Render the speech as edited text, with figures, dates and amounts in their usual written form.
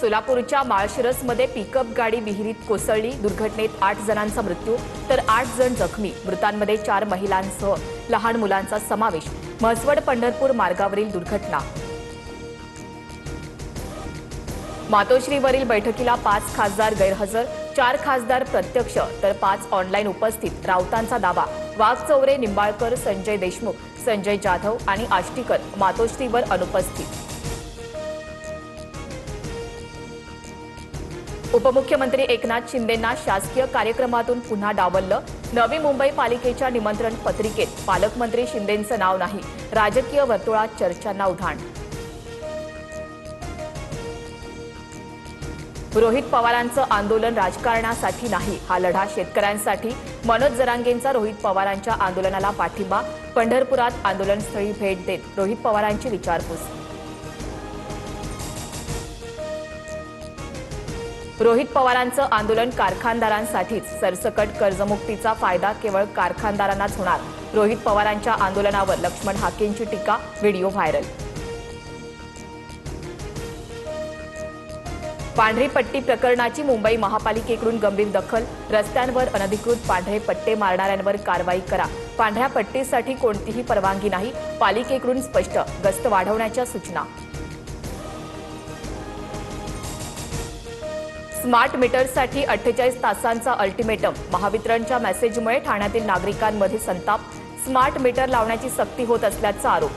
सोलापूरच्या माळशिरसमध्ये पिकअप गाडी विहिरीत कोसळली। दुर्घटनेत 8 जणांचा मृत्यू तर 8 जण जखमी। मृतांमध्ये 4 महिलांसह लहान मुलांचा समावेश। म्हसवड पंढरपूर मार्गावरील दुर्घटना। मातोश्रीवरील बैठकीला 5 खासदार गैरहजर, 4 खासदार प्रत्यक्ष तर 5 ऑनलाईन उपस्थित। राऊतांचा दावा, वाघचौरे, निंबाळकर, संजय देशमुख, संजय जाधव आणि आष्टीकर मातोश्रीवर अनुपस्थित। उपमुख्यमंत्री एकनाथ शिंदेंना शासकीय कार्यक्रमातून पुन्हा डावललं। नवी मुंबई पालिकेच्या निमंत्रण पत्रिकेत पालकमंत्री शिंदेंचं नाव नाही। राजकीय वर्तुळात चर्चांना उधाण। रोहित पवारांचं आंदोलन राजकारणासाठी नाही, हा लढा शेतकऱ्यांसाठी। मनोज जरांगेंचा रोहित पवारांच्या आंदोलनाला पाठिंबा। पंढरपुरात आंदोलनस्थळी भेट देत रोहित पवारांची विचारपूस। रोहित पवारांचं आंदोलन कारखानदारांसाठीच, सरसकट कर्जमुक्तीचा फायदा केवळ कारखानदारांनाच होणार। रोहित पवारांच्या आंदोलनावर लक्ष्मण हाकेंची टीका, व्हिडिओ व्हायरल। पांढरी पट्टी प्रकरणाची मुंबई महापालिकेकडून गंभीर दखल। रस्त्यांवर अनधिकृत पांढरे पट्टे मारणाऱ्यांवर कारवाई करा। पांढऱ्या पट्टीसाठी कोणतीही परवानगी नाही, पालिकेकडून स्पष्ट। गस्त वाढवण्याच्या सूचना। स्मार्ट मीटरसाठी 48 तासांचा अल्टिमेटम। महावितरणच्या मेसेजमुळे ठाण्यातील नागरिकांमध्ये संताप। स्मार्ट मीटर लावण्याची सक्ती होत असल्याचा आरोप।